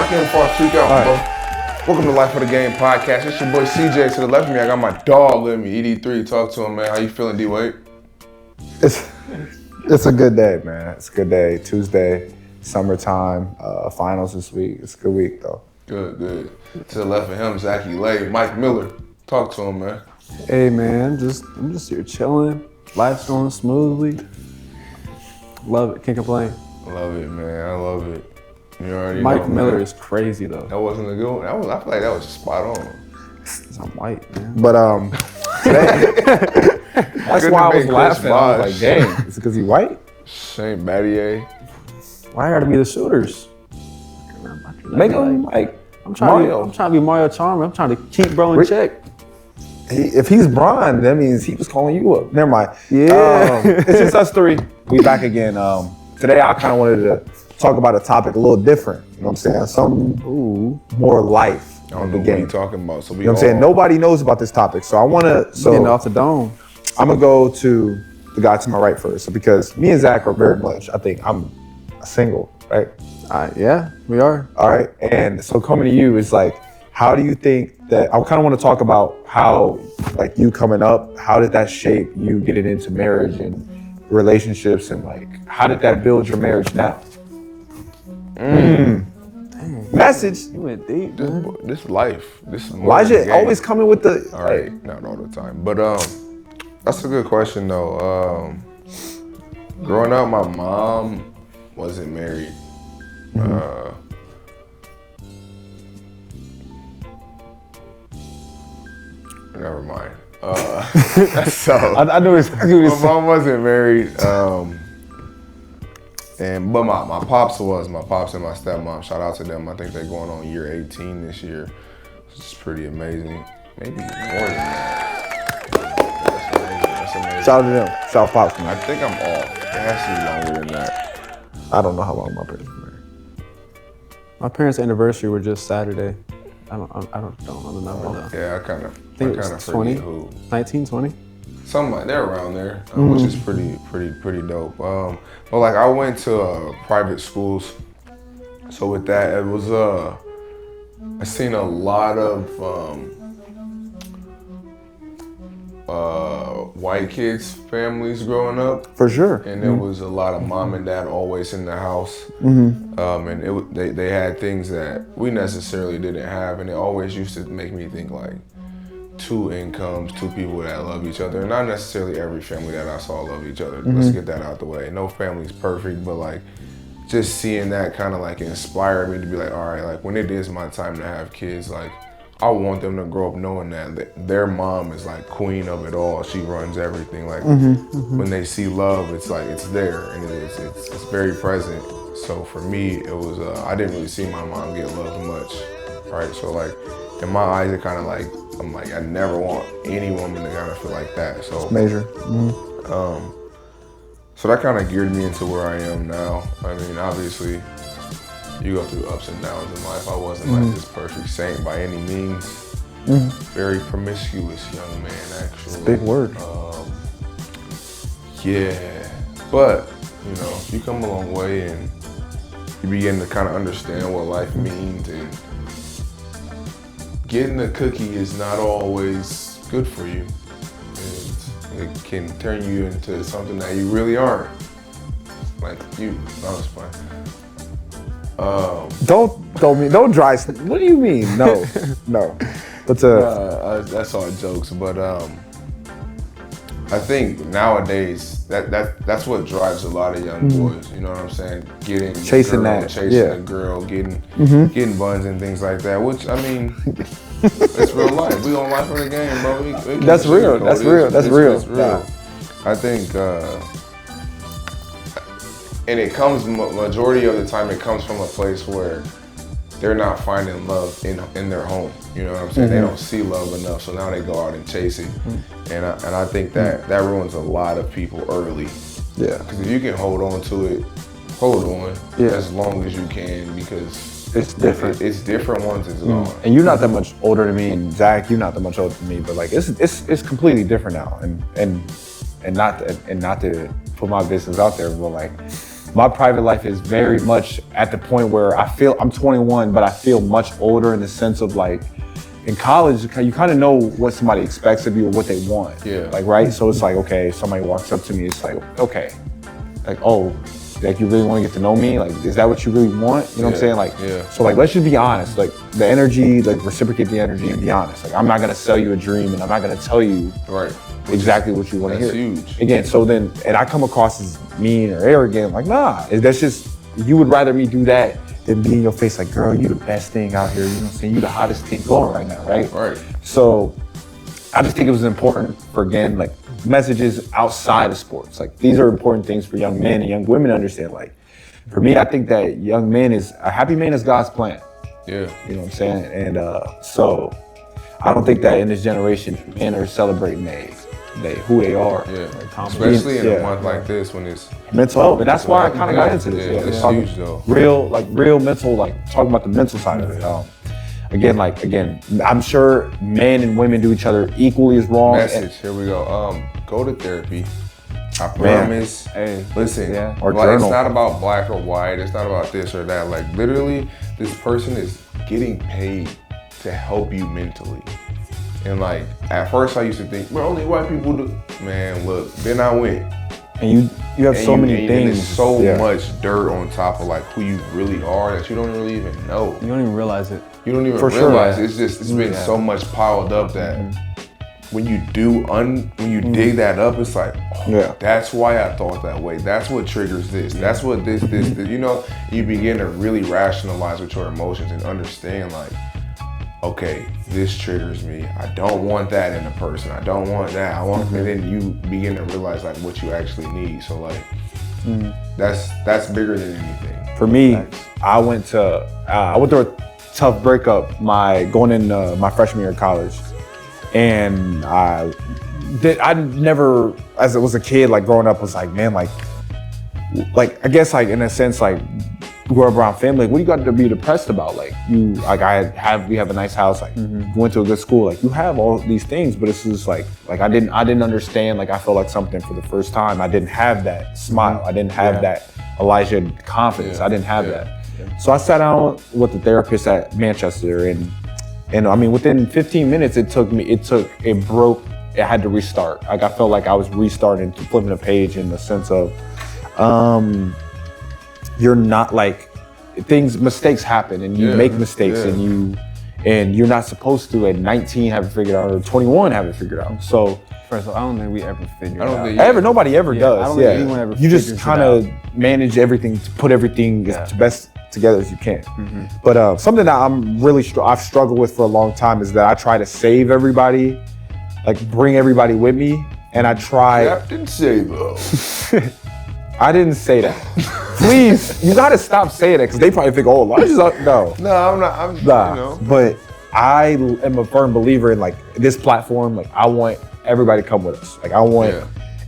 lock in before I freak out, bro. Welcome to Life of the Game podcast. It's your boy CJ. To the left of me, I got my dog with me, ED3. Talk to him, man. How you feeling, D-Wade? It's a good day, man. It's a good day. Tuesday, summertime, finals this week. It's a good week, though. Good. To the left of him, Zachy Lay. Mike Miller. Talk to him, man. Hey, man. I'm just here chilling. Life's going smoothly. Love it. Can't complain. Love it, man. I love it. You already Mike know, Miller man. is crazy, though. That wasn't a good one. I feel like that was spot on. I'm white, man. But today, that's why I was laughing. I was like, dang, is it because he white? Shane Battier. Why gotta be the shooters? Make him like I'm trying to be Mario Chalmers. I'm trying to keep bro in check. If he's Bron, that means he was calling you up. Never mind. Yeah. It's just us three. We back again. Today I kind of wanted to talk about a topic a little different. You know what I'm saying? Something more life I don't of know the what game. you're talking about. So we You know what I'm saying? Nobody knows about this topic. So I want to, Getting off the dome. I'm going to go to the guy to my right first. Because me and Zach are very much, I think I'm single, right? Yeah, we are. All right. And so coming to you is like, how do you think that, I kind of want to talk about how, like you coming up, how did that shape you getting into marriage and relationships, and like, how did that build your marriage now? Message. You went deep, man. This life. This is more Why is than a it game. always coming with the, All right, not all the time. But that's a good question though. Growing up, my mom wasn't married. Never mind. So I knew exactly what my he said. mom wasn't married. But my pops was. My pops and my stepmom. Shout out to them. I think they're going on year 18 this year. It's pretty amazing. Maybe more than that. That's amazing. Shout out to them. Shout out Pops, I man. think I'm off. It has to be longer than that. I don't know how long my parents were married. My parents' anniversary were just Saturday. I don't know the number though. Yeah, I kind of think it was 20. forget who. 19, 20? Something like they're around there, which is pretty dope. But like I went to private schools, so with that it was I seen a lot of white kids families growing up, For sure. and there was a lot of mom and dad always in the house, and they had things that we necessarily didn't have, and it always used to make me think like, two incomes, two people that love each other. Not necessarily every family that I saw love each other. Let's get that out the way. No family's perfect, but like just seeing that kind of like inspired me to be like, all right, like when it is my time to have kids, like I want them to grow up knowing that their mom is like queen of it all. She runs everything. Like when they see love, it's like it's there and it's very present. So for me, it was I didn't really see my mom get loved much, right? So like in my eyes, it kind of like I'm like I never want any woman to kind of feel like that. So Major. so that kind of geared me into where I am now. I mean, obviously, you go through ups and downs in life. I wasn't like this perfect saint by any means. Very promiscuous young man, actually. Big word. Yeah, but you know, you come a long way and you begin to kind of understand what life means, and getting a cookie is not always good for you. It can turn you into something that you really aren't. Like you, that was fun. Don't dry. What do you mean? No. But That's all jokes, but I think nowadays that's what drives a lot of young boys. You know what I'm saying? Chasing a girl, getting buns and things like that. Which I mean, it's real life. We on Life of the Game, bro. That's real. That's real. That's real. It's real. I think, and it comes majority of the time. It comes from a place where they're not finding love in their home. You know what I'm saying? They don't see love enough, so now they go out and chase it. And I think that ruins a lot of people early. yeah. Because if you can hold on to it, hold on as long as you can, because It's different. It's different once it's gone. And you're not that much older than me, and Zach, you're not that much older than me. But like, it's completely different now. And not to put my business out there, but like, my private life is very much at the point where I feel I'm 21, but I feel much older in the sense of like, in college, you kind of know what somebody expects of you or what they want. Yeah. Like, right? So it's like, okay, somebody walks up to me, it's like, okay. Like, oh, like you really want to get to know me? Like, is that what you really want? You know what I'm saying? Like, so like, let's just be honest. Like the energy, like reciprocate the energy and be honest. Like, I'm not gonna sell you a dream and I'm not gonna tell you exactly what you want to hear. Huge. Again, so then, and I come across as mean or arrogant, like, nah, that's just, you would rather me do that than be in your face like, girl, you the best thing out here, you know what I'm saying? You the hottest thing going right now, right? Right. So I just think it was important for, again, like messages outside of sports. Like these are important things for young men and young women to understand. Like for me, I think that young men a happy man is God's plan. Yeah. You know what I'm saying? And so I don't think that in this generation, men are celebrating who they are. Yeah. Like, especially in a month like this when it's mental health. And that's why I kind of got into this. Yeah, it's huge though. Real mental, like talking about the mental side of it. Again, I'm sure men and women do each other equally as wrong. Here we go. Go to therapy. I promise. Hey, listen, or like, journal. It's not about black or white. It's not about this or that. Like literally, this person is getting paid to help you mentally. And like, at first I used to think, well, only white people do. Man, look, then I went. And you have so many things. There's so much dirt on top of like who you really are that you don't really even know. You don't even realize it. You don't even realize it. It's been so much piled up that when you dig that up, it's like, that's why I thought that way. That's what triggers this. That's what this, you know, you begin to really rationalize with your emotions and understand like, okay, this triggers me. I don't want that in a person. I don't want that. And then you begin to realize like what you actually need. So like, that's bigger than anything. For me, I went through a tough breakup going in my freshman year of college, and I never, as it was a kid, like growing up, was like, man, like I guess like in a sense like. Grew up around family, like, what do you got to be depressed about? Like we have a nice house, like went to a good school, like you have all these things, but it's just like I didn't understand, like I felt like something for the first time. I didn't have that smile. I didn't have that Elijah confidence. I didn't have that. So I sat down with the therapist at Manchester and I mean, within 15 minutes, it had to restart. Like I felt like I was restarting, flipping a page in the sense of, you're not like mistakes happen and you make mistakes and you're not supposed to at 19 have it figured out or 21 have it figured out. So first of all, I don't think we ever figured it out. Nobody ever does. I don't think anyone ever you just kind of manage everything to put everything as best together as you can. But something that I've struggled with for a long time is that I try to save everybody, like bring everybody with me, and I try. Captain Sabo. I didn't say that. Please, you gotta stop saying that because they probably think, oh, Elijah's up. No, I'm not. You know. But I am a firm believer in like this platform. Like I want everybody to come with us. Like I want,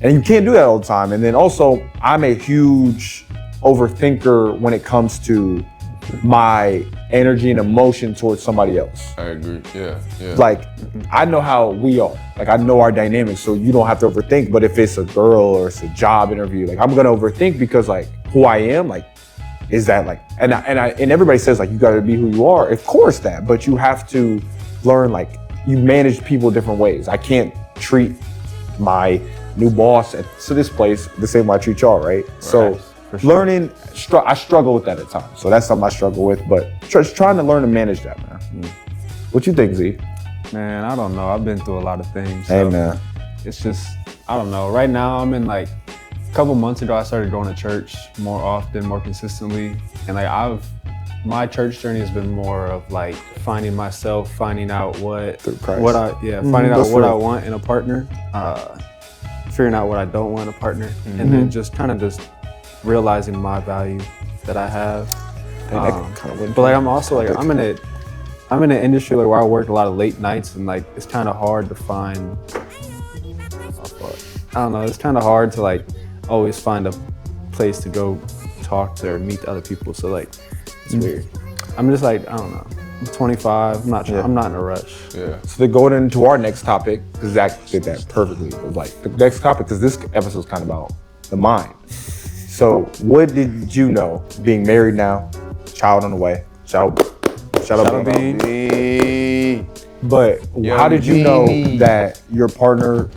and you can't do that all the time. And then also, I'm a huge overthinker when it comes to my energy and emotion towards somebody else. I agree. Yeah. Like I know how we are. Like I know our dynamics, so you don't have to overthink. But if it's a girl or it's a job interview, like I'm gonna overthink because like who I am, like is that like and everybody says like you gotta be who you are. Of course that, but you have to learn like you manage people different ways. I can't treat my new boss at this place the same way I treat y'all, right? So learning, I struggle with that at times. So that's something I struggle with, but just trying to learn to manage that, man. What you think, Z? Man, I don't know. I've been through a lot of things. Hey, man. It's just, I don't know. Right now, I'm in like, a couple months ago, I started going to church more often, more consistently. And like my church journey has been more of like finding myself, finding out finding out what I want in a partner, figuring out what I don't want in a partner, and then just kind of just realizing my value that I have. But like I'm also like I'm in an industry like where I work a lot of late nights and like it's kind of hard to find. I don't know. It's kind of hard to like always find a place to go talk to or meet other people. So like it's weird. I'm just like I don't know. I'm 25. I'm not. I'm not in a rush. Yeah. So to go into our next topic, because Zach did that perfectly. It was like the next topic, because this episode is kind of about the mind. So what did you know, being married now, child on the way, shout out Bean. But how did you know that your partner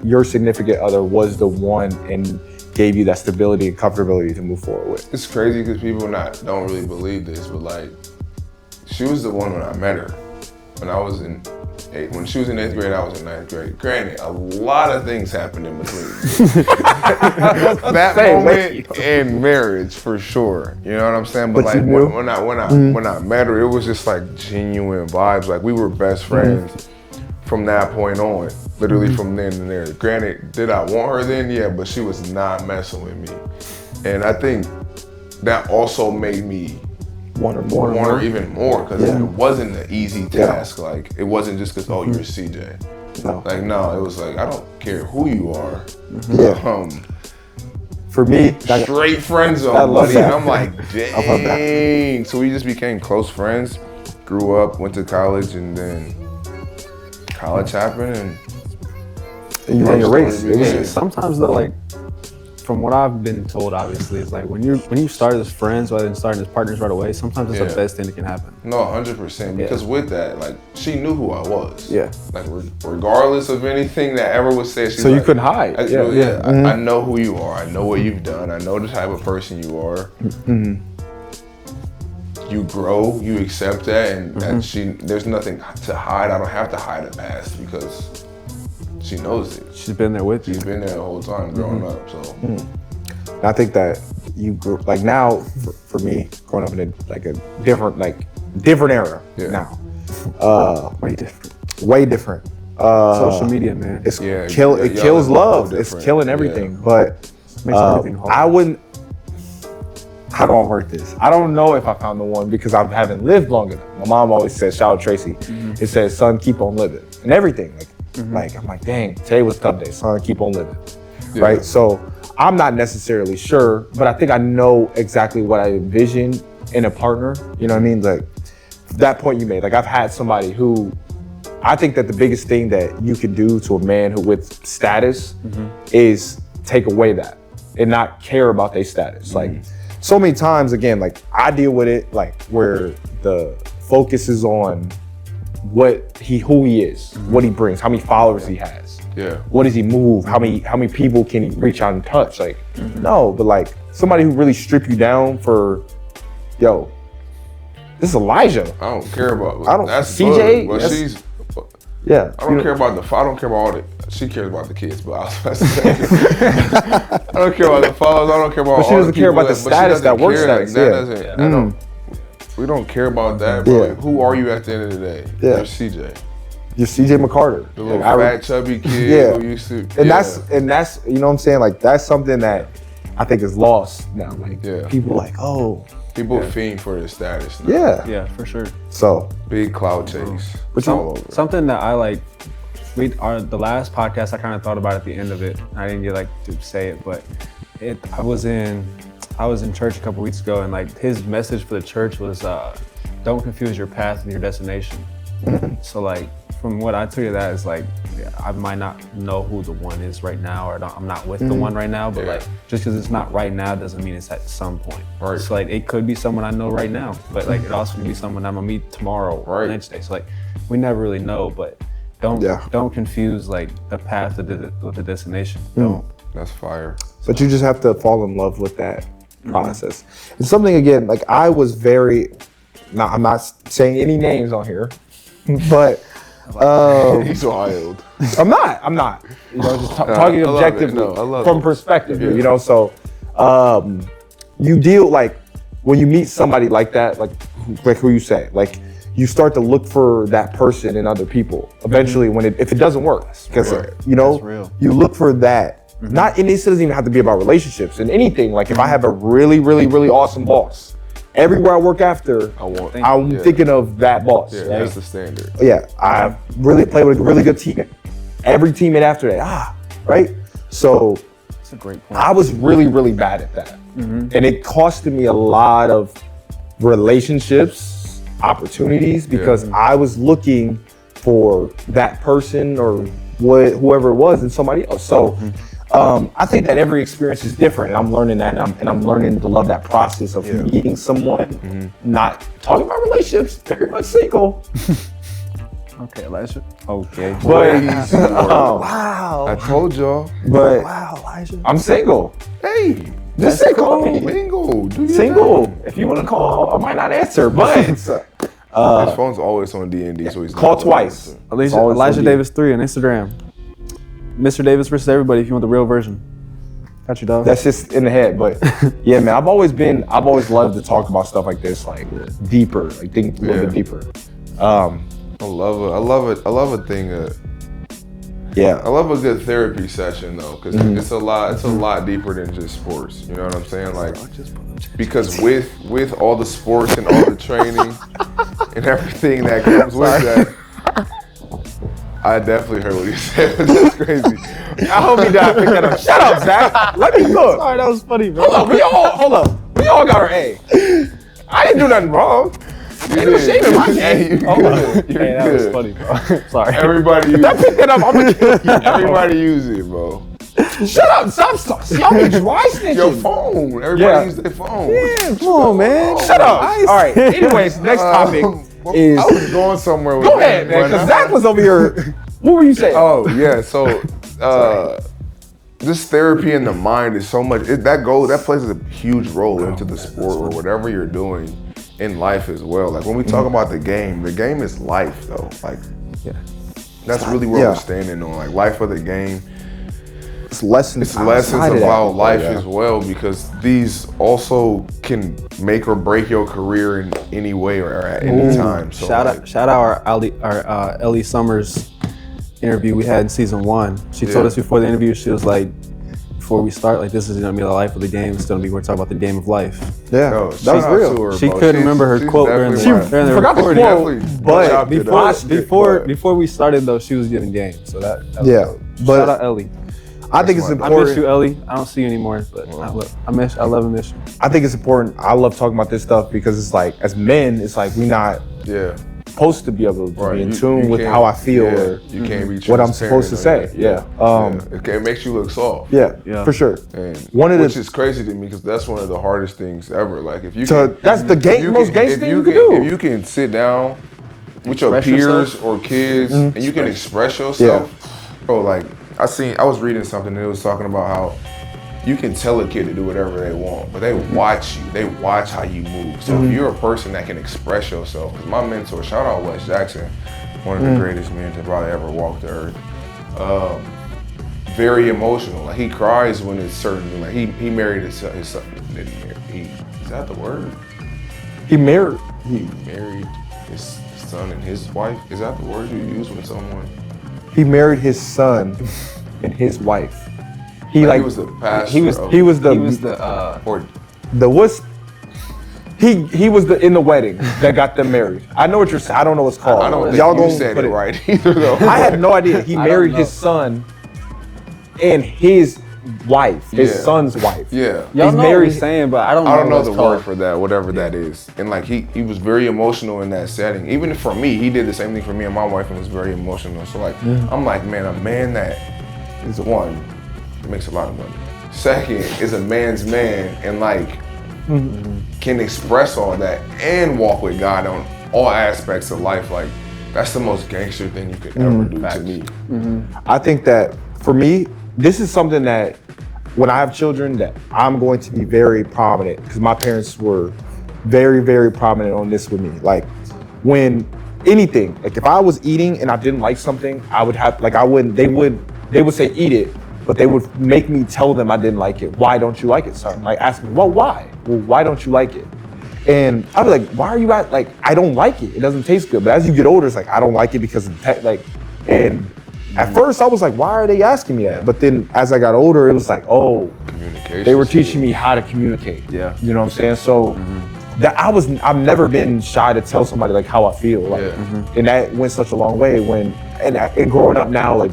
your significant other was the one and gave you that stability and comfortability to move forward with? It's crazy because people don't really believe this, but like, she was the one when I met her. When she was in 8th grade, I was in 9th grade. Granted, a lot of things happened in between. That moment in marriage, for sure. You know what I'm saying? But like when I met her, it was just like genuine vibes. Like we were best friends from that point on. Literally from then and there. Granted, did I want her then? Yeah, but she was not messing with me. And I think that also made me want her even more, because it wasn't an easy task. Like it wasn't just because you're a CJ. No. Like no, it was like I don't care who you are. For me, straight friend zone, buddy. And I'm like, dang. So we just became close friends. Grew up, went to college, and then college happened, and you ran your race. Sometimes though, like, from what I've been told, obviously, is like when you start as friends rather than starting as partners right away, sometimes it's the best thing that can happen. No, 100%. Because with that, like, she knew who I was. Yeah. Like, regardless of anything that ever was said, so you couldn't hide. I know who you are. I know what you've done. I know the type of person you are. You grow. You accept that, and there's nothing to hide. I don't have to hide a past because she knows it. She's been there with you. She's been there the whole time growing up. So I think that you grew, like now for me, growing up in a different era now. Way different. Social media, man. It kills love. It's killing everything. But makes everything hard. How do I work this? I don't know if I found the one because I haven't lived long enough. My mom always says, shout out Tracy. It says, son, keep on living. And everything. Like I'm like, dang, today was a tough day, son, keep on living. Right? So I'm not necessarily sure, but I think I know exactly what I envision in a partner. You know what I mean? Like that point you made. Like I've had somebody who, I think that the biggest thing that you can do to a man who with status is take away that and not care about their status. Like so many times, again, like I deal with it like where the focus is on who he is, what he brings, how many followers he has. What does he move? How many people can he reach out and touch? Like, no, but like somebody who really strip you down for, yo, this is Elijah. I don't care about. That's CJ. But she's. I don't care about I don't care about all the. She cares about the kids, but I was about to say. I don't care about the followers. I don't care about. But she doesn't care about the status, that work status. We don't care about that, bro. Like, who are you at the end of the day? You're CJ. You're CJ McCarter. The little fat, chubby kid who used to. And that's you know what I'm saying? Like that's something that I think is lost now. Like people like, people fiend for the status now. Yeah, for sure. So big cloud chase. Something that I like. The last podcast I kind of thought about at the end of it. I didn't get to say it, but I was in church a couple weeks ago, and like his message for the church was, don't confuse your path with your destination. So like from what I took of that is like, I might not know who the one is right now, or I'm not with the one right now, but like just because it's not right now doesn't mean it's at some point. Right. So like it could be someone I know right now, but like it also could be someone I'm gonna meet tomorrow or next day. So like we never really know, but don't confuse like the path with the destination. Don't. That's fire. But you just have to fall in love with that process. And something again, like I was I'm not saying any names on here, but he's wild. I'm not. You know, just talking objectively from perspective. You know, so you deal like when you meet somebody like that, like who you say, like you start to look for that person in other people. Eventually, if it doesn't work, because you know, you look for that. Not, and this doesn't even have to be about relationships and anything. Like if I have a really, really, really awesome boss, everywhere I work after, I'm thinking of that boss. Yeah, that's the standard. Yeah, I really played with a really good teammate. Every teammate after that, right? So that's a great point. I was really, really bad at that. And it costed me a lot of relationships, opportunities, because I was looking for that person or whoever it was in somebody else. So I think that every experience is different, and I'm learning that, and I'm learning to love that process of meeting someone, not talking about relationships, very much single. Okay, Elijah. Okay. But Wow. I told y'all. but Wow, Elijah. I'm single. Hey, Just single. single. Do your Single. thing. If you want to call, I might not answer, but His phone's always on D&D, so he's call not twice. answering. Elijah, always Elijah gonna be- Davis 3 on Instagram. Mr. Davis versus everybody if you want the real version. Got you, dog. That's just in the head. But yeah, man, I've always loved to talk about stuff like this, like deeper, like think a little bit deeper. I love a thing. Yeah. I love a good therapy session though, because it's a lot deeper than just sports. You know what I'm saying? Like, because with all the sports and all the training and everything that comes with that, I definitely heard what you said. That's crazy. I hope he died. Pick that up. Shut up, Zach. Let me look. Sorry, that was funny, bro. Hold up. We all got our A. I didn't do nothing wrong. Ain't no shame in my game. You're Hey, that was good. funny, bro. Sorry. Everybody use I picked that up. I'm gonna kill you. Everybody use it, bro. Shut up. Stop. Y'all be dry snitching. Your phone. Everybody Yeah. use their phone. Damn, come on, man. Shut up. All right. Anyways, next topic is. I was going somewhere with Go ahead, man. Because Zach was over here. What were you saying? Oh yeah, so this therapy in the mind is so much. That plays a huge role into the sport or whatever you're doing in life as well. Like when we talk about the game is life though. Like that's really what we're standing on. Like life of the game. It's lessons. It's lessons outside of that. about life Yeah. as well, because these also can make or break your career in any way or at any time. So Shout like, out our Ellie Summers interview we had in season 1. She told us before the interview, she was like, before we start, like this is gonna be the life of the game. It's gonna be we're talking about the game of life. Yeah, yo, that shout was out real. to her, She bro. couldn't remember her she's quote during definitely the, during the forgot the recording. quote. But But Before we started though, she was giving game. So that was Yeah, dope. but- Shout out Ellie. I think it's That's I important. miss you, Ellie. I don't see you anymore, but I love and miss you. I think it's important. I love talking about this stuff because it's like, as men, it's like we're not Yeah. supposed to be able to be in You- tune you with can't- how I feel yeah, or you can't be what I'm supposed to say. transparent. Yeah. It makes you look soft. Yeah, for sure. And One of which the is crazy to me because that's one of the hardest things ever. Like if you So can, that's the most gangster thing you can do. If you can sit down with your Express peers yourself. or kids and you can express yourself, bro. Like I was reading something and it was talking about how you can tell a kid to do whatever they want, but they watch you. They watch how you move. So if you're a person that can express yourself, because my mentor, shout out Wes Jackson, one of the greatest men to probably ever walk the earth. Very emotional. Like he cries when it's certain. Like he married his son. Didn't marry. Is that the word? He married. He married his son and his wife. Is that the word you use when someone? He married his son and his wife. He Like, he was the pastor. He was the Or what's he was in the wedding that got them married. I know what you're saying. I don't know what's called. I don't think Y'all you gonna said put it right either though. I had no idea. He married know. his son and his wife, his Yeah. son's wife. Yeah. Y'all He's know married- what he's saying, but I don't know what the it's word called. for that, whatever that is. And like he was very emotional in that setting. Even for me, he did the same thing for me and my wife and was very emotional. So like I'm like, man, a man that is one, makes a lot of money. Second, is a man's man and like can express all that and walk with God on all aspects of life. Like that's the most gangster thing you could ever do to me. I think that for me, this is something that when I have children that I'm going to be very prominent because my parents were very, very prominent on this with me. Like when anything, like if I was eating and I didn't like something, I would have, like they would say eat it, but they would make me tell them I didn't like it. Why don't you like it, son? Like ask me, well, why? Well, why don't you like it? And I'd be like, why are you like, I don't like it. It doesn't taste good. But as you get older, it's like, I don't like it because of and at first I was like, why are they asking me that? But then as I got older, it was like, oh, Communication. they were teaching me how to communicate. Yeah. You know what I'm saying? So that I've never been shy to tell somebody like how I feel. Like, and that went such a long way and growing up now, like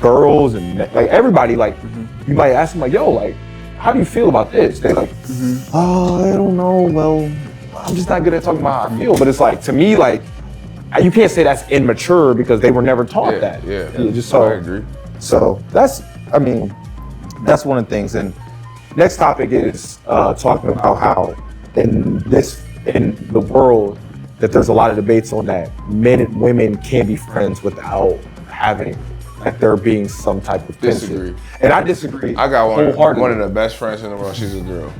girls and like everybody, like you might ask them like, yo, like, how do you feel about this? They're like, oh, I don't know. Well, I'm just not good at talking about how I feel. But it's like, to me, like, you can't say that's immature because they were never taught that. Yeah. Just so I agree. So that's I mean, that's one of the things. And next topic is talking about how in the world that there's a lot of debates on that men and women can't be friends without having like there being some type of tension. Disagree. And I disagree. I got wholeheartedly. one of the best friends in the world. She's a girl.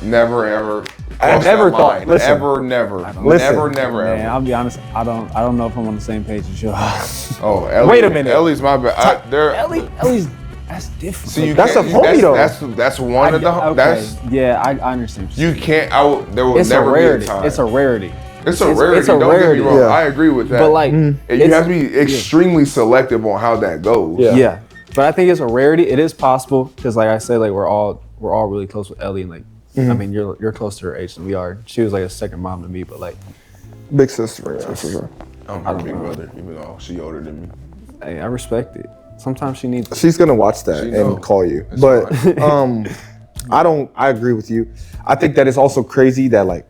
Never ever. I've never thought. Listen, never. Listen. Never. Man, I'll be honest. I don't know if I'm on the same page as you. Oh, Ellie, Wait a minute. Ellie's my bad. Ellie's that's different. See, you That's can't- a homie, though. That's one of the. Okay. That's Yeah, I understand. you can't. There will It's a never rarity. be a time. It's a rarity. It's a rarity. It's a Don't rarity. get me wrong. Yeah. I agree with that. But like, And you have to be extremely selective on how that goes. Yeah. yeah. But I think it's a rarity. It is possible because, like I said, like we're all really close with Ellie, and like I mean, you're close to her age than we are. She was like a second mom to me, but like big sister, yeah, for sure. I'm her big brother, even though she older than me. hey, I respect it. Sometimes she needs. She's gonna watch that She and knows. call you. It's But I agree with you. I think that it's also crazy that like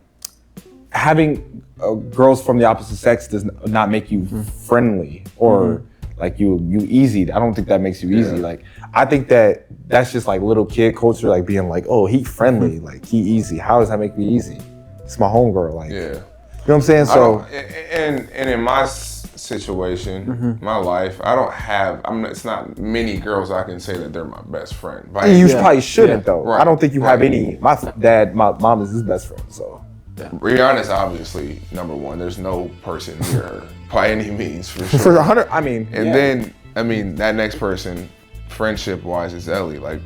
having girls from the opposite sex does not make you friendly or like you easy. I don't think that makes you easy. Yeah. Like I think that that's just like little kid culture, like being like, oh, he friendly, like he easy. How does that make me easy? It's my homegirl, like Yeah. you know what I'm saying? I So don't- and in my situation, my life, I don't have. It's not many girls I can say that they're my best friend. By you any- probably shouldn't though. Right. I don't think you have Right. any. My dad, my mom is his best friend, so. Rihanna's obviously number one. There's no person near her by any means for sure. For 100, I mean, And then, I mean, that next person, friendship-wise, is Ellie. Like,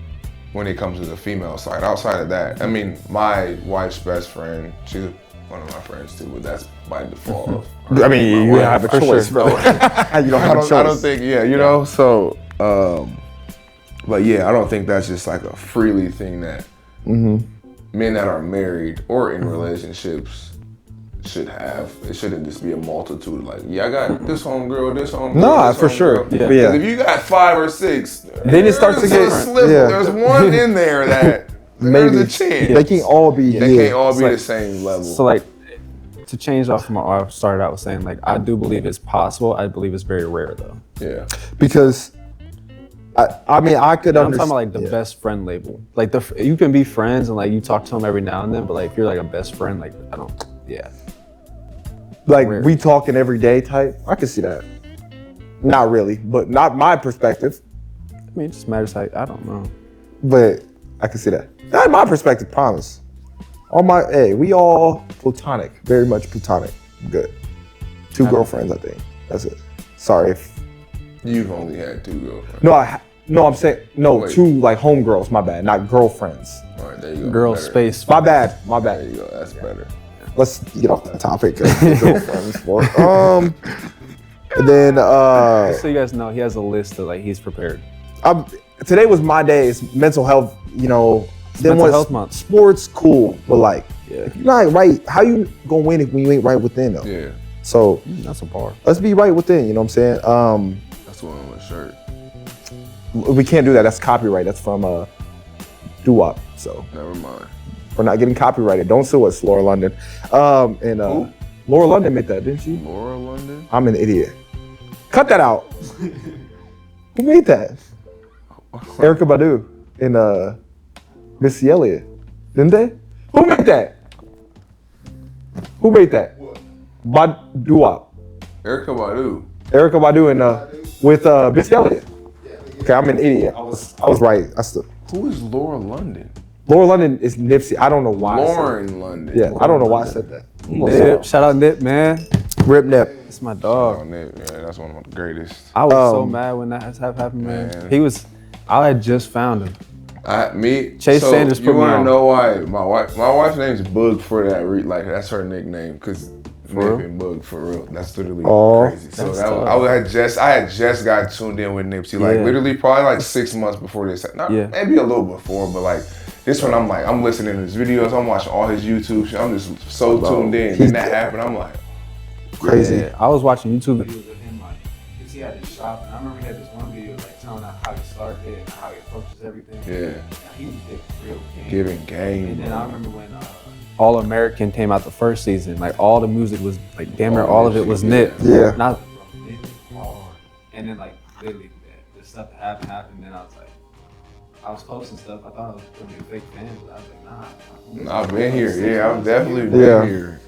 when it comes to the female side. Outside of that, I mean, my wife's best friend, she's one of my friends too, but that's by default. I mean, you wife, have a for choice, sure. bro. You don't have a choice. I don't think, you know, so, but yeah, I don't think that's just like a freely thing that men that are married or in relationships should have. It shouldn't just be a multitude. Like, I got this homegirl, this homegirl. Nah, this for homegirl. sure. Yeah. Yeah. 'Cause if you got 5 or 6, Then it starts to there's get- a slip. yeah. There's one in there that there's a chance. They can't all be. They can't all It's be like- the same level. So like, to change off from what I started out with saying, like I do believe it's possible. I believe it's very rare though. yeah. Because, I mean, I could I'm talking understand. about like the best friend label. Like you can be friends and like you talk to them every now and then, but like if you're like a best friend, like I don't. Yeah. Like rare. we talking every day type. I can see that. Not really, but not my perspective. I mean, it just matters how. I don't know. But I can see that. Not my perspective. Promise. We all platonic. Very much platonic. Good. 2 girlfriends, I think. That's it. Sorry if. You've only had 2 girlfriends. No, I'm saying no. Wait. 2 like homegirls. My bad. Not girlfriends. All right, there you go. Girl Better. space. My bad. My There bad. you go. That's better. Let's get off that topic. Girlfriends for. And then So you guys know he has a list of like he's prepared. today was my day. It's mental health. You know. Then Mental what's health month. sports cool, but like Yeah. if you're not right, how you gonna win if you ain't right within though? Yeah. So That's a bar. let's be right within. You know what I'm saying? That's the one on the shirt. We can't do that. That's copyright. That's from doo-wop. So Never mind. we're not getting copyrighted. Don't sue us, Laura London. Who? Laura London made that, didn't she? Laura London? I'm an idiot. Cut that out. Who made that? Erica Badu and Missy Elliott. Didn't they? Who made that? Who made that? Doo-wop. Erykah Badu. Erica Badu and with Missy Elliott. Okay, I'm an idiot. I was right. Who is Laura London? Laura London is Nipsey. I don't know why. I said Lauren London. that. Yeah, I don't know why I said that. Nip, shout out Nip, man. Rip Nip. It's my Oh, dog. Nick, yeah, that's one of my greatest. I was so mad when that happened, man. Man. I had just found him. Chase Sanders put You me want to on. know why my wife's name's Boog for that? Like that's her nickname because Nip and Boog for real. That's literally crazy. So That's that was, tough. I had just got tuned in with Nipsey. Like Yeah. literally probably like 6 months before this. Not Yeah. maybe a little before, but like this one I'm listening to his videos. I'm watching all his YouTube shit. I'm just so tuned in. Then that happened. I'm like, Crazy. Yeah, I was watching YouTube videos of him, like, because he had his shop, and I remember he had this one video, like, telling out how he started and how he approaches everything. yeah, And he was giving real game. giving game. And then bro. I remember when All American came out the first season, like, all the music was, like, damn near all of it was Nip. Yeah. Not, Nip is hard. And then, like, literally, the stuff that happened. Then I was like, I was posting stuff. I thought I was gonna be a fake fan, but I was like, nah. I've been here. Yeah, I've definitely been here.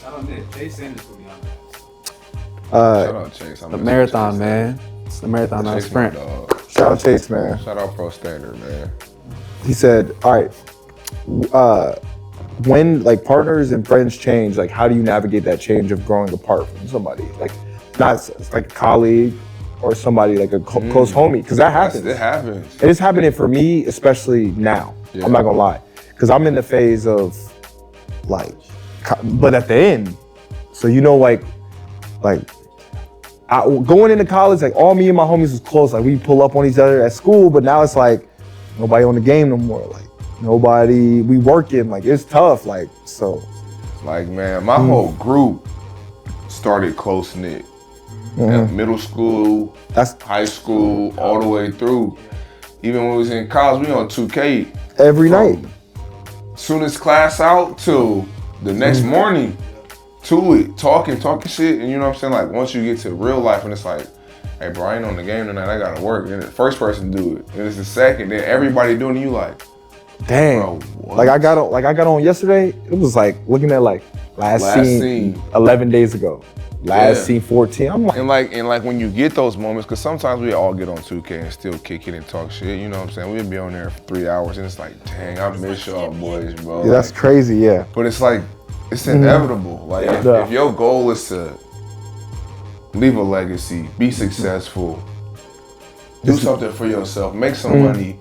Shout out to Chase Sanders for me on that. Shout out Chase. The marathon, man. It's the marathon, not Chase, sprint. my dog. Shout out Chase, man. Shout out Pro Standard, man. He said, all right, when like partners and friends change, like how do you navigate that change of growing apart from somebody? Like not like a colleague or somebody like a close homie, because that happens. It happens. It is happening for me, especially now. Yeah. I'm not gonna lie, because I'm in the phase of like, but at the end, so you know, like going into college, like all me and my homies was close. Like we pull up on each other at school, but now it's like nobody on the game no more. Like nobody, we working. Like it's tough. Like so. Like man, my whole group started close knit. Middle school, that's high school, all the way through. Even when we was in college, we on 2K every night. Soon as class out till the next morning, to it, talking shit, and you know what I'm saying? Like once you get to real life and it's like, hey bro, I ain't on the game tonight, I gotta work. Then the first person do it, and it's the second, then everybody doing it, you like, dang. Bro, what? Like I got on yesterday, it was like looking at like last scene 11 days ago. Last scene 14. I'm like, and like when you get those moments, because sometimes we all get on 2K and still kick it and talk shit. You know what I'm saying? We'd be on there for 3 hours, and it's like, dang, I miss y'all boys, bro. Yeah, that's like, crazy, yeah. But it's like, it's inevitable. Like if your goal is to leave a legacy, be successful, do something for yourself, make some money.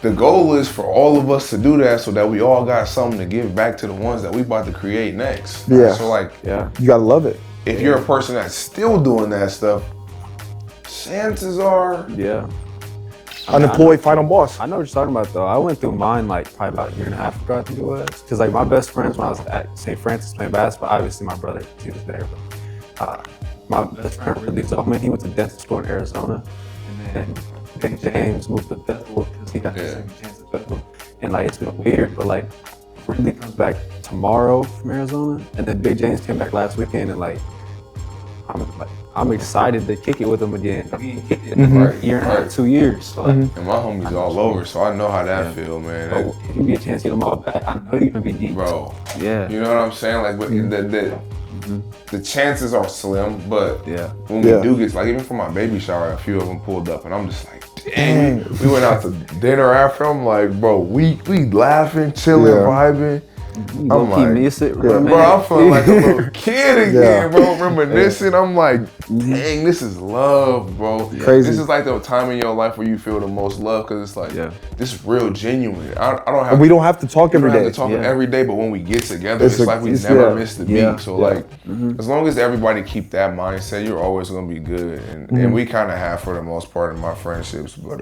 The goal is for all of us to do that so that we all got something to give back to the ones that we about to create next. Yeah. So like, you gotta love it. If you're a person that's still doing that stuff, chances are, unemployed final boss. I know what you're talking about though. I went through mine like probably about a year and a half ago, I think it was. Cause like my best friends when I was at St. Francis playing basketball, obviously my brother, he was there. But my best friend really Zolman, he went to dental school in Arizona. And then Big James moved to Bethel because he got the second chance at Bethel. And like it's been weird, but like Ridley comes back tomorrow from Arizona. And then Big James came back last weekend and like I'm excited to kick it with him again. We ain't kicked it for a year and a half, 2 years. So like, and my homies all over, so I know how that feel, man. Bro, if you get a chance to get them all back, I know you're gonna be deep. Bro, yeah. You know what I'm saying? Like, but the chances are slim, but when we do get, like even for my baby shower, a few of them pulled up, and I'm just like, dang. We went out to dinner after. I'm like, bro, we laughing, chilling, vibing. I'm like, miss it, bro, I'm feeling like a little kid again, bro. Reminiscing. I'm like, dang, this is love, bro. Crazy. This is like the time in your life where you feel the most love, because it's like, this is real, genuine. I don't have. And we don't have to talk every day. We don't have to talk every day, but when we get together, it's like we never miss the beat. So like, as long as everybody keep that mindset, you're always gonna be good. And we kind of have for the most part in my friendships, but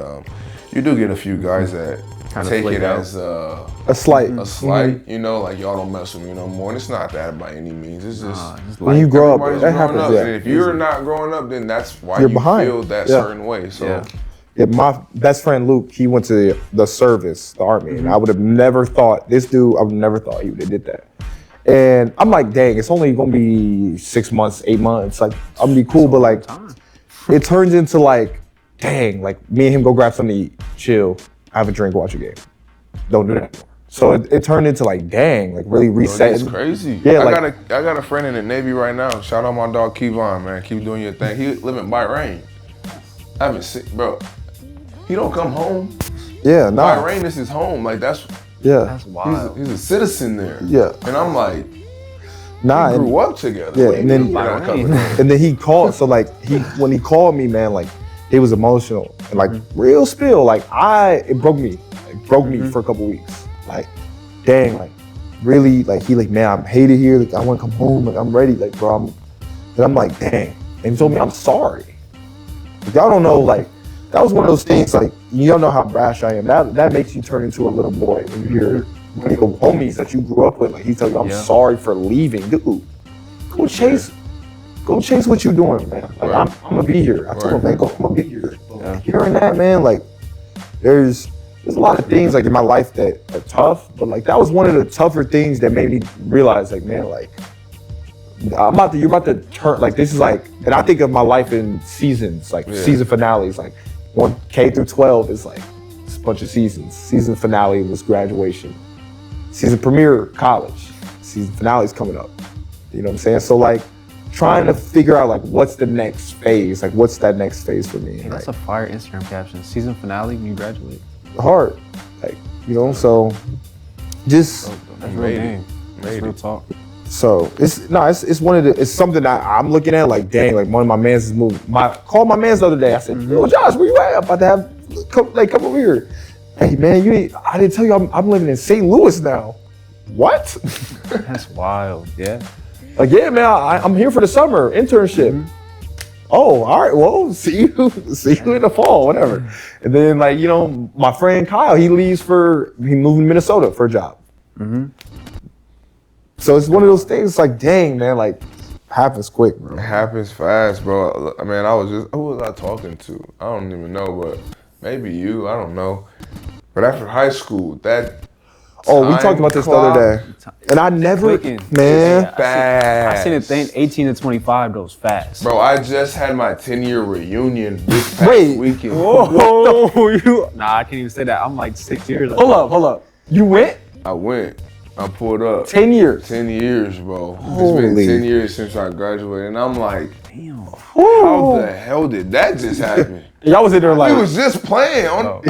you do get a few guys that take it as a slight, you know, like y'all don't mess with me no more. And it's not that by any means. It's just when you grow up, that happens. And if you're not growing up, then that's why you're you behind. feel that certain way. So my best friend Luke, he went to the service, the army, and I would have never thought this dude. I would have never thought he would have did that. And I'm like, dang, it's only gonna be 6 months, 8 months. Like I'm gonna be cool, but like it turns into like, dang, like me and him go grab something to eat, chill, have a drink, watch a game. Don't do that anymore. So it turned into like, dang, like really reset. It's crazy. Yeah, I got a friend in the Navy right now. Shout out my dog Kevon, man. Keep doing your thing. He live in Bahrain. I haven't seen, bro. He don't come home. Yeah, nah. Bahrain is his home. Like that's wild. He's a citizen there. Yeah. And I'm like, nah. We grew up together. Yeah, and then he called. So like when he called me, man, like he was emotional and like real spill. Like it broke me. Broke me for a couple weeks. Like, dang, like really, like he like, man, I'm hated here. Like I want to come home. Like I'm ready. Like bro, and I'm like, dang. And he told me I'm sorry. Like, y'all don't know. Like that was one of those things. Like you don't know how brash I am. That makes you turn into a little boy when you hear one of your homies that you grew up with. Like he tells you, I'm sorry for leaving, dude. Go chase what you doing, man. Like I'm gonna be here. I told him, man, I'm gonna be here. Hearing that, man, like there's a lot of things like in my life that are tough, but like that was one of the tougher things that made me realize like, man, like you're about to turn, like, this is like, and I think of my life in seasons, like season finales, like 1K through 12 is like, it's a bunch of seasons. Season finale was graduation. Season premiere, college. Season finale's coming up. You know what I'm saying? So like, trying to figure out like, what's the next phase? Like, what's that next phase for me? Hey, that's a fire Instagram caption. Season finale when you graduate. Hard, like, you know, so just, That's real game. That's real talk. so it's one of the, it's something that I'm looking at like, dang, like one of my mans is moving. Called my mans the other day. I said, yo, Josh, where you at? I'm about to have, come over here. Hey man, I didn't tell you I'm living in St. Louis now. What? That's wild. Yeah. Like, yeah, man, I'm here for the summer internship. Oh, all right, well, see you in the fall, whatever. And then, like, you know, my friend Kyle, he moved to Minnesota for a job. So it's one of those things, like, dang, man, like, happens quick, bro. It happens fast, bro. I mean, who was I talking to? I don't even know, but maybe you, I don't know. But after high school, that Oh, we talked about this the other day. And I never, man. I seen a thing, 18 to 25 goes fast. Bro, I just had my 10-year reunion this past weekend. Whoa, Nah, I can't even say that. I'm like 6 years. Hold up. You went? I went. I pulled up. 10 years. 10 years, bro. Holy. It's been 10 years since I graduated, and I'm like, Damn. how the hell did that just happen? Y'all was in there like, We was just playing on.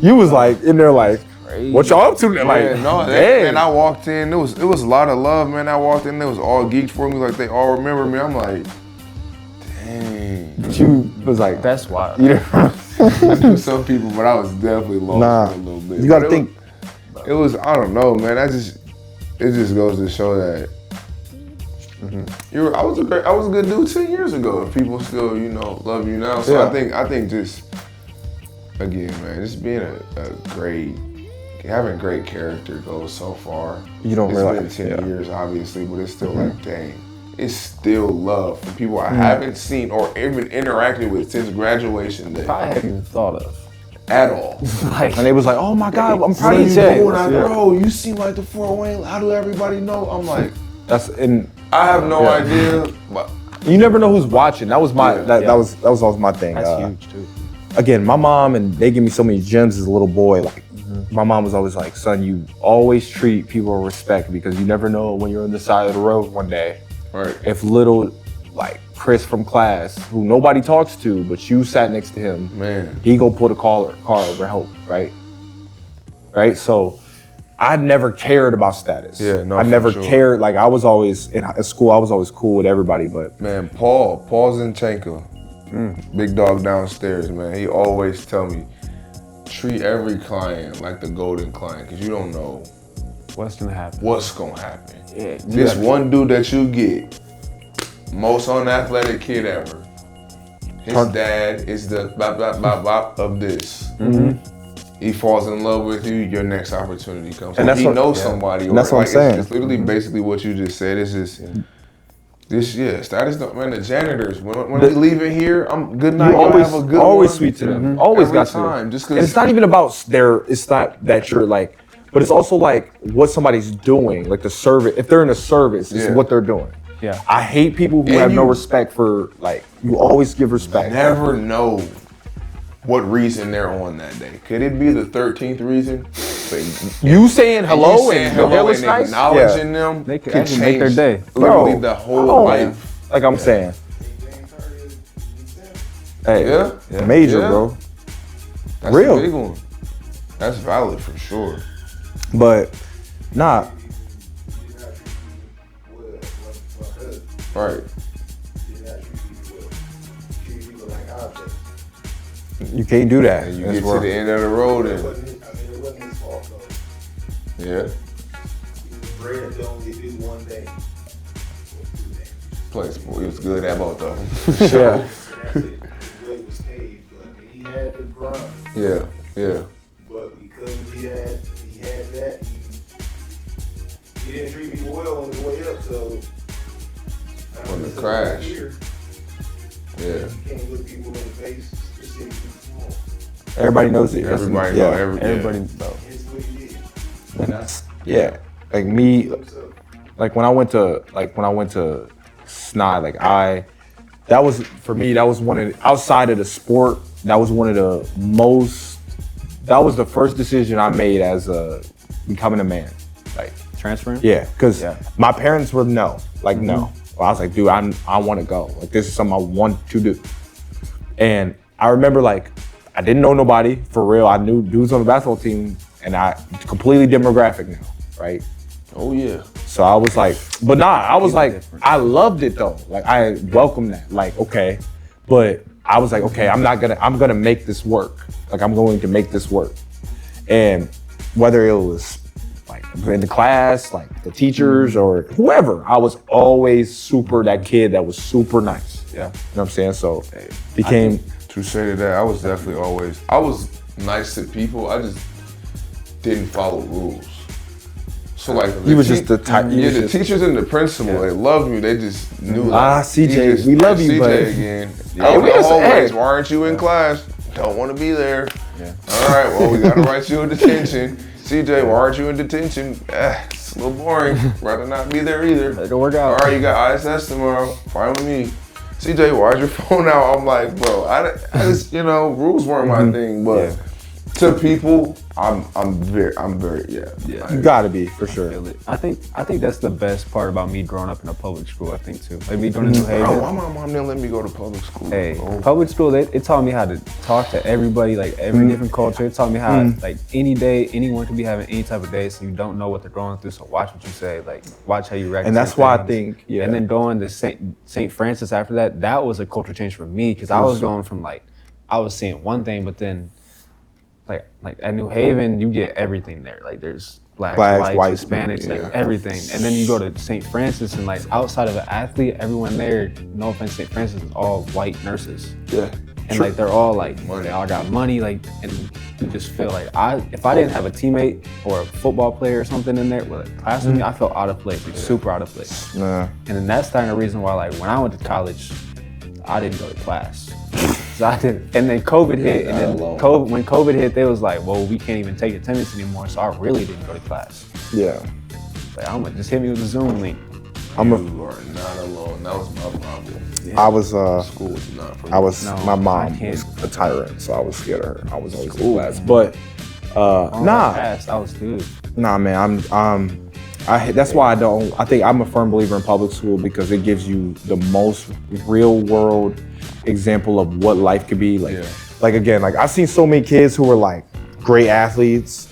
you was like in there like, what y'all up to? Like, Yeah, no, dang. and I walked in. It was a lot of love, man. I walked in. They was all geeked for me, like they all remember me. I'm like, dang. You was like, That's wild. you know, I knew some people, but I was definitely lost for a little bit. you gotta But think. It was I don't know, man. It just goes to show that I was a good dude 10 years ago. If people still, love you now. So Yeah. I think just again, man, just being having great character goes so far. You don't realize, It's been 10 years, obviously, but it's still like, dang, it's still love from people I haven't seen or even interacted with since graduation day I hadn't even thought of. at all. Like, And they was like, oh my God, I'm proud Bro, of you. Jay. bro, you seem like the Fort Wayne. How do everybody know? I'm like, I have no idea. But You never know who's watching. That was my, Yeah. that was always my thing. that's huge too. Again, my mom, and they give me so many gems as a little boy. Like, my mom was always like, son, you always treat people with respect because you never know when you're on the side of the road one day. right. If little, like Chris from class, who nobody talks to, but you sat next to him, Man. he go pull the car over help, right? Right? So I never cared about status. Yeah, no, I for never sure. cared. Like, I was always, at school, I was always cool with everybody, but Man, Paul Zinchenko, big dog downstairs, man. He always tell me, treat every client like the golden client, because you don't know What's gonna happen? what's gonna happen. Yeah, This one dude that you get, most unathletic kid ever. His dad is the blah, blah, blah, blah of this. He falls in love with you, your next opportunity comes. And And that's he what- knows yeah. somebody. And that's what I'm saying. It's literally basically what you just said. It's just, status don't, man, the janitors, when we leave it here, I'm good night, y'all have a good always one. sweet to them. Always Every got to time, just 'cause- And it's not even about it's not that you're like, but it's also like what somebody's doing, like the service. If they're in a service, it's Yeah. what they're doing. Yeah. I hate people who And have no you- respect for, like, you always give respect. Never know what reason they're on that day. Could it be the 13th reason? But You saying hello you saying and hello hello and nice? acknowledging them They could can actually make their change day. literally Bro, the whole oh, life. Like I'm saying. Hey, Yeah. major, Yeah. bro. That's Real. a big one. That's valid for sure. But nah, Right. you can't do that. And you That's get where- to the end of the road and yeah, place boy, it was good at both of them. Yeah. He had the grind, Yeah, yeah. but because he had that, he didn't treat people well on the way up, so On the crash. Here, Yeah. you can't look people in the face to see if you small. Everybody knows it. Everybody Yeah. know Everybody, That's what he did. And that's like me, like when I went to SNI, that was for me. That was one of outside of the sport. That was one of the most. That was the first decision I made as becoming a man. Like Transferring? yeah, because my parents were no. Well, I was like, dude, I want to go. Like this is something I want to do. And I remember like I didn't know nobody for real. I knew dudes on the basketball team, and I completely demographic now, right? Oh yeah. So I was like, but nah, I was like, I loved it though. Like I welcomed that. Like, okay. But I was like, okay, I'm gonna make this work. Like I'm going to make this work. And whether it was like in the class, like the teachers or whoever, I was always that kid that was super nice. Yeah. You know what I'm saying? So became To say to that, I was definitely I was nice to people. I just didn't follow rules. So like he was just the type. The teachers and the principal, they loved me. They just knew. CJ, we love you, CJ but again. Hey, we just, always. Why aren't you in class? Don't want to be there. Yeah. All right. Well, we gotta write you in detention. CJ, why aren't you in detention? It's a little boring. Rather not be there either. It'll work out. All right, you got ISS tomorrow. Fine with me. CJ, why's your phone out? I'm like, bro, I just, rules weren't my thing, but to people, I'm very, You gotta be for sure. I think that's the best part about me growing up in a public school. I think too. Like me going to New Haven. Why my mom didn't let me go to public school? Hey, public school, it taught me how to talk to everybody, like every different culture. It taught me how, like any day, anyone could be having any type of day, so you don't know what they're going through. So watch what you say, like watch how you react. And that's why I think, And then going to St. Francis after that was a culture change for me because I was going from like, I was seeing one thing, but then like at New Haven, you get everything there. Like there's blacks, whites, Hispanics, like everything. And then you go to St. Francis and like outside of an athlete, everyone there, no offense, St. Francis is all white nurses. Yeah. And like they're all like, they all got money, like, and you just feel like if I didn't have a teammate or a football player or something in there with a class with me, I felt out of place, like super out of place. And then that's kind of the reason why like when I went to college, I didn't go to class. So I didn't, and then COVID hit, and then when COVID hit, they was like, well, we can't even take attendance anymore, so I really didn't go to class. Yeah. Like, I'm like, just hit me with a Zoom link. You are not alone. That was my problem. I was, School was not for me. My mom was a tyrant, so I was scared of her. I was always in class, but I was good. Nah, man, that's why I think I'm a firm believer in public school because it gives you the most real world example of what life could be. Like again, like I've seen so many kids who were like great athletes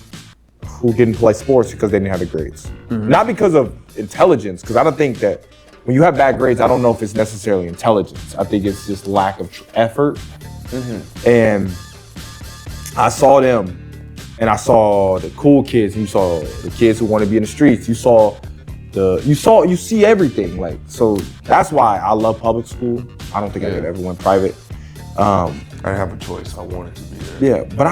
who didn't play sports because they didn't have the grades. Not because of intelligence, because I don't think that when you have bad grades, I don't know if it's necessarily intelligence. I think it's just lack of effort. And I saw them. And I saw the cool kids, you saw the kids who want to be in the streets, you see everything. Like, so that's why I love public school. I don't think I could ever went private. I didn't have a choice, I wanted to be there. Yeah, but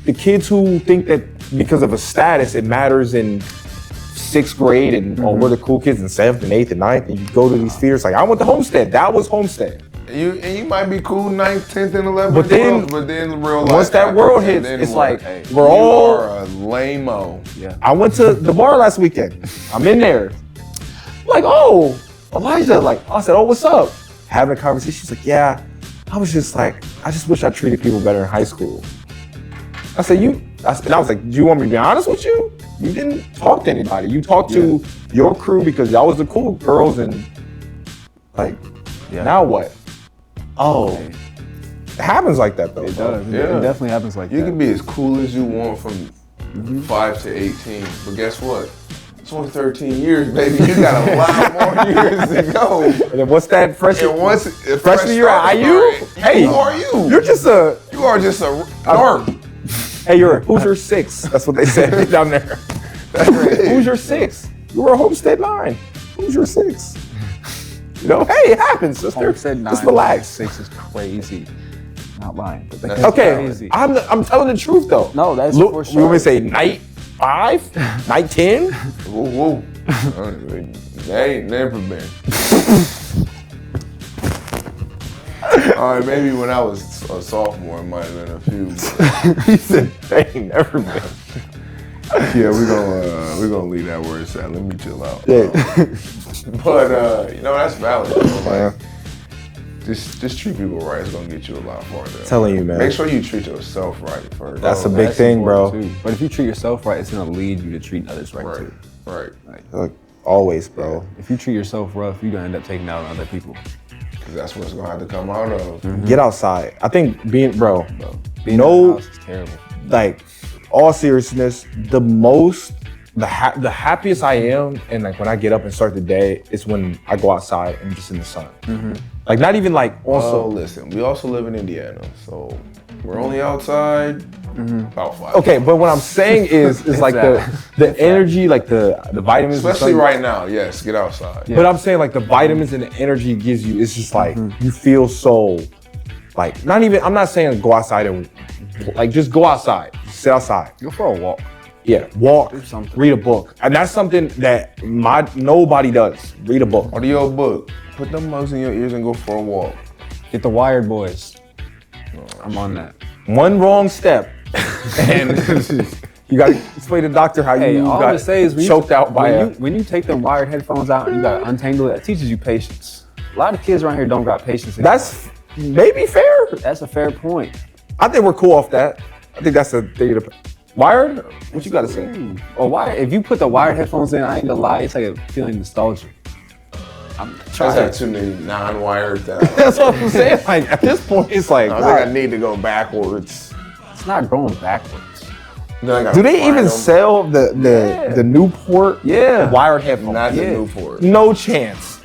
the kids who think that because of a status, it matters in 6th grade and we're the cool kids in 7th and 8th and 9th, and you go to these theaters, like I went to Homestead, that was Homestead. You might be cool 9th, 10th, and 11th, but then real life. Once that world hits, it's like you are a lame-o. Yeah. I went to the bar last weekend. I'm in there. Like, oh, Elijah. Like, I said, oh, what's up? Having a conversation. She's like, yeah. I was just like, I just wish I treated people better in high school. I said, and I was like, do you want me to be honest with you? You didn't talk to anybody. You talked to your crew because y'all was the cool girls and like, now what? Oh, it happens like that though. It does. It definitely happens like that. You can be as cool as you want from 5 to 18, but guess what? It's only 13 years, baby. You got a lot more years to go. And then what's that freshman year at IU? Hey, who are you? You are just a narc. Hey, you're a Hoosier 6. That's what they said down there. Hoosier 6. You were a Homestead 9. Hoosier 6. You know, hey, it happens, sister. Homestead 9, just relax. 6 is crazy. Not lying. But that's okay, crazy. I'm telling the truth though. No, that's for sure. You want me to say night 5? Night 10? Whoa. That ain't never been. All right, maybe when I was a sophomore, it might have been a few. He said, they ain't never been. Yeah, we're gonna leave that where it's at. Let me chill out. Yeah. But you know, that's valid. Man. Just treat people right. It's gonna get you a lot farther. Telling you, man. Make sure you treat yourself right first. That's a big thing, bro. Too. But if you treat yourself right, it's gonna lead you to treat others right, too. Right. Like, always, bro. If you treat yourself rough, you're gonna end up taking out on other people. Because that's what it's gonna have to come out of. Get outside. I think being Being in the no, house is terrible. like, all seriousness, the happiest I am, and like when I get up and start the day, is when I go outside and just in the sun. Like, not even like Also, also. listen, we also live in Indiana, so we're only outside about 5. Okay, but what I'm saying is like the energy, like the vitamins, and Especially stuff. right now, yes, get outside. But I'm saying like the vitamins and the energy it gives you, it's just like you feel so, like, not even. I'm not saying go outside and like just go outside, sit outside. Go for a walk. Yeah, walk, Do something. read a book, and that's something that nobody does. Read a book. Audio book. Put them mugs in your ears and go for a walk. Get the Wired Boys. I'm on that. One wrong step, and you got to explain to the doctor how Hey, you all got I say is choked out by when you take them wired headphones out and you gotta untangle it, that teaches you patience. A lot of kids around here don't got patience anymore. That's maybe fair. That's a fair point. I think we're cool off that. I think that's a thing. Wired? What you got to say? Or wired, if you put the wired headphones in, I ain't gonna lie, it's like a feeling nostalgic. I'm I trying got too many non-wired things. That's what I'm saying. Like at this point, it's like, I think I need to go backwards. It's not going backwards. Then I gotta do they find even them. sell the Newport wired headphones? Not the Newport. No chance.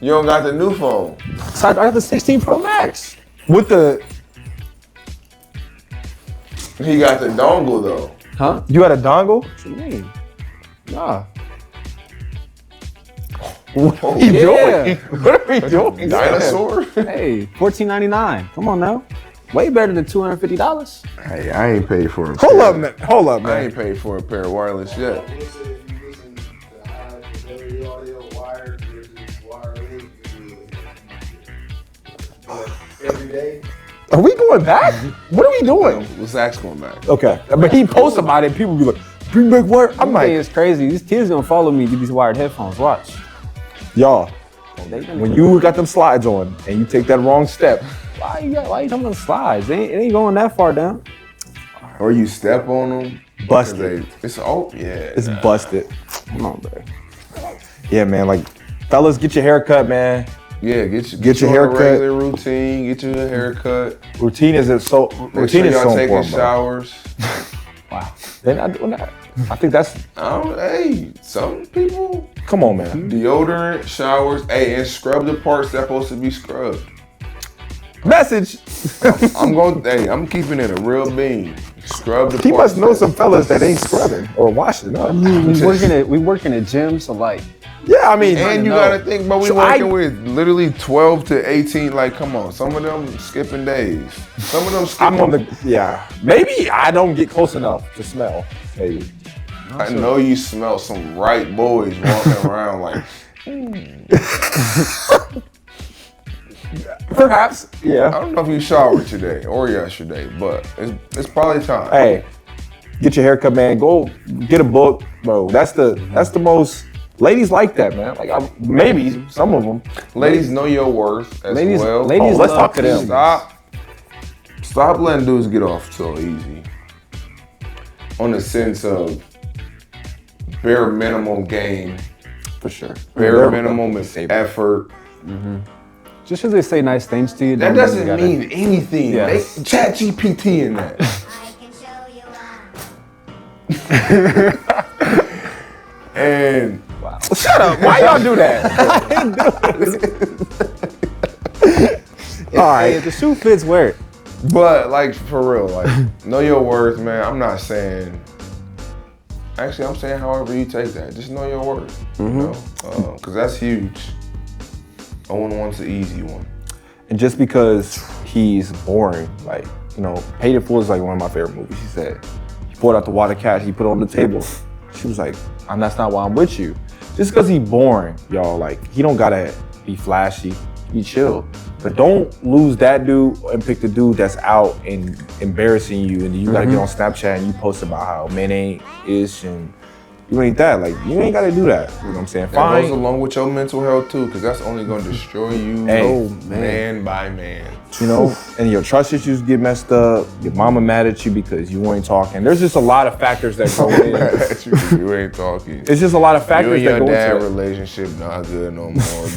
You don't got the new phone. So I got the 16 Pro Max. With the He got the dongle though. Huh? you had a dongle? What you mean? Nah. What are you doing? What are we doing? Dinosaur? Hey, $14.99. Come on now. Way better than $250. Hey, I ain't paid for it. Hold up, man. Hold up, I man. ain't paid for a pair of wireless yet. If you listen to high fidelity audio, wired versus wireless, but every day. Are we going back? What are we doing? What's Zach's going back? Okay, but he posts about it. People be like, "Bring back wire." I'm Hey, like, it's crazy. These kids gonna follow me with these wired headphones. Watch. y'all. They gonna- When you got them slides on and you take that wrong step, why you talking about slides? It ain't going that far down. Or you step on them. Busted. It's it's busted. Come on, bro. Yeah, man. Like, fellas, get your hair cut, man. Yeah, get your your on a haircut. regular routine. Get you a haircut. Routine is so. Make Routine sure is y'all so taking important, bro. showers. Wow. They're not doing that. I think that's. Hey, some people Come on, man. deodorant, showers. Hey, and scrub the parts that's supposed to be scrubbed. Message. I'm keeping it a real bean. Scrub the He parts. must know some fellas that ain't scrubbing or washing up. We work in a gym, so like, Yeah, I mean, And you know. gotta think about we So working with literally 12 to 18. Like, come on, some of them skipping days. Some of them skipping. I'm on the. Yeah, maybe I don't get close enough to smell. Maybe. I know you smell some right boys walking around like. Perhaps. I Yeah. don't know if you showered today or yesterday, but it's probably time. Hey, get your haircut, man. Go get a book, bro. That's the most. Ladies like that, man. Like maybe some of them. Ladies, know your worth as Ladies- well. ladies let's love talk to them. Stop letting dudes get off so easy. On the sense of bare minimum game, For sure. bare minimum effort. just because they say nice things to you, That don't doesn't you gotta- mean anything. Yes. Make chat GPT in that. And Shut up. Why y'all do that? All Hey, right. if the shoe fits, wear it. but like for real, like know your worth, man. I'm not saying. Actually, I'm saying however you take that. Just know your worth. You know, because that's huge. 0-1's the easy one. And just because he's boring, like, you know, Paid in Full is like one of my favorite movies. He said, he pulled out the water cat, he put it on the table. She was like, that's not why I'm with you. Just because he's boring, y'all, like, he don't gotta be flashy. He chill. But don't lose that dude and pick the dude that's out and embarrassing you, and you gotta get on Snapchat and you post about how men ain't ish and you ain't that. Like, you ain't gotta do that. You know what I'm saying? That goes along with your mental health too, because that's only gonna destroy you man by man. You know, and your trust issues get messed up. Your mama mad at you because you ain't talking. There's just a lot of factors that go in. You ain't talking. It's just a lot of factors you that and go your dad into it. relationship not good no more.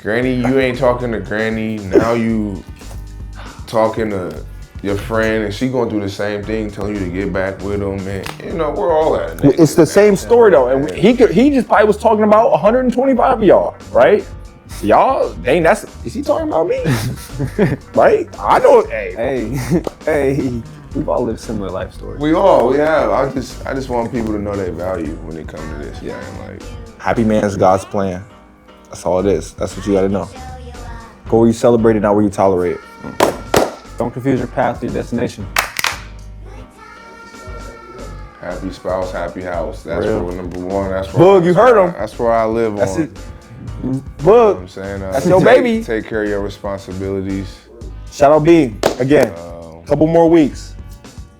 Granny, you ain't talking to Granny. Now you talking to your friend, and she going through the same thing, telling you to get back with him. And you know, we're all at it. It's the same story though, and he just probably was talking about 125 of y'all, right? Y'all, dang, is he talking about me? Right? I know. Hey, we've all lived similar life stories. We have. I just want people to know their value when it comes to this, man. Like, happy man's God's plan. That's all it is. That's what you gotta know. Go where you celebrate it, not where you tolerate it. Don't confuse your path with your destination. happy spouse, happy house. That's where number one. That's where Boog, you heard him. That's where I live That's on. it. You know Boog, what I'm saying? that's your baby. Take care of your responsibilities. Shout out B again. Couple more weeks.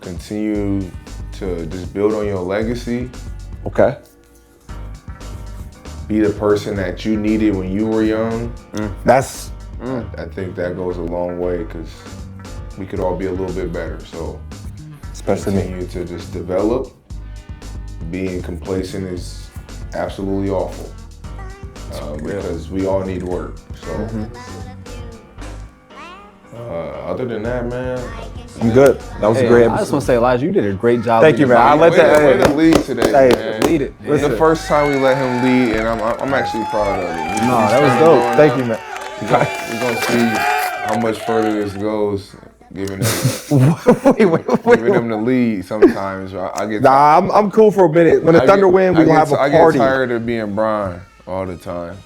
Continue to just build on your legacy. Okay. Be the person that you needed when you were young. That's. I think that goes a long way because we could all be a little bit better. So Especially me. continue to just develop. Being complacent is absolutely awful because we all need work. So other than that, man, I'm good. That was a great I just episode. want to say, Elijah, you did a great job. Thank you, man. I let that. way to lead today, Hey, man. Lead it. It's the first time we let him lead, and I'm actually proud of it. No, that was dope. Thank you, man. We're gonna see how much further this goes. Giving them, giving them the lead sometimes. I get. Nah, I'm cool for a minute. When the Thunder win, we gonna have a I party. get tired of being Brian all the time.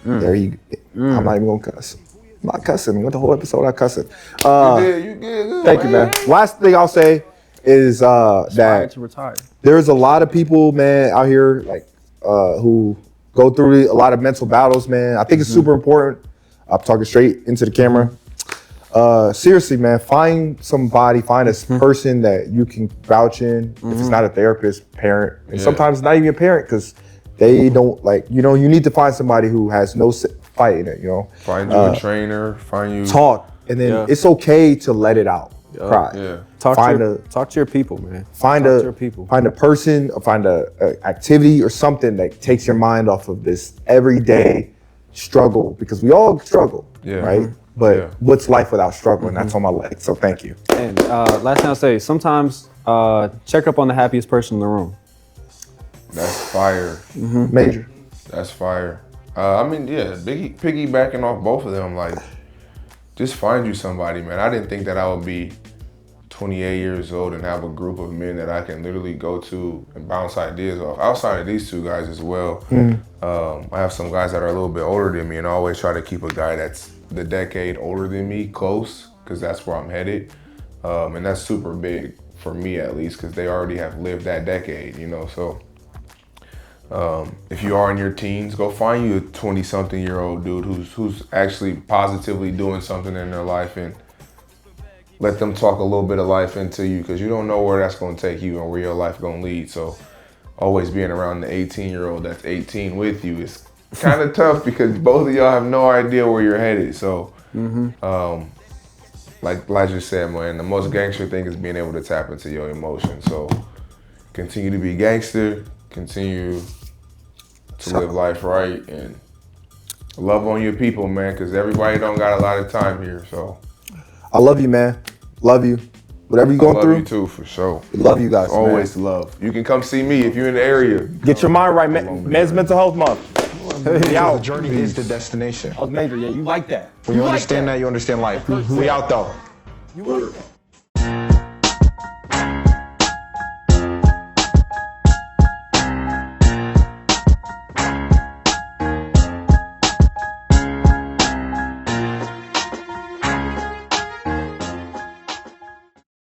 There you. I'm not even gonna cuss. I'm not cussing. What the whole episode I cussing. You did. Thank you, man. Last thing I'll say is Inspired that to retire. there's a lot of people, man, out here like who go through a lot of mental battles, man. I think it's super important. I'm talking straight into the camera. Seriously, man, find somebody, find a person that you can vouch in. If it's not a therapist, parent, and sometimes not even a parent because they don't like, you need to find somebody who has no fight in it, Find you a trainer. Find you. Talk, and then it's okay to let it out. Cry. Yeah. Talk Find to your people, man. Find Talk to a your people. find a person or find a activity or something that takes your mind off of this everyday struggle, because we all struggle, right? But what's life without struggle? And that's on my leg. So thank you. And last thing I'll say, sometimes check up on the happiest person in the room. That's fire. Major. That's fire. Piggybacking off both of them, like, just find you somebody, man. I didn't think that I would be 28 years old and have a group of men that I can literally go to and bounce ideas off. Outside of these two guys as well, I have some guys that are a little bit older than me, and I always try to keep a guy that's the decade older than me close, because that's where I'm headed. And that's super big for me, at least, because they already have lived that decade, so. If you are in your teens, go find you a 20-something-year-old dude who's actually positively doing something in their life, and let them talk a little bit of life into you, because you don't know where that's going to take you and where your life going to lead. So always being around the 18-year-old that's 18 with you is kind of tough, because both of y'all have no idea where you're headed. So like Elijah said, man, the most gangster thing is being able to tap into your emotions. So continue to be gangster, continue to live life right, and love on your people, man, because everybody don't got a lot of time here. So I love you, man. Love you. Whatever you're going love through. you too, for sure. Love you guys. Always man. love. You can come see me if you're in the area. Get your mind right, Men's Mental Health Month. The journey is the destination. Major, yeah, you like that. When you understand that, you understand life. We out though.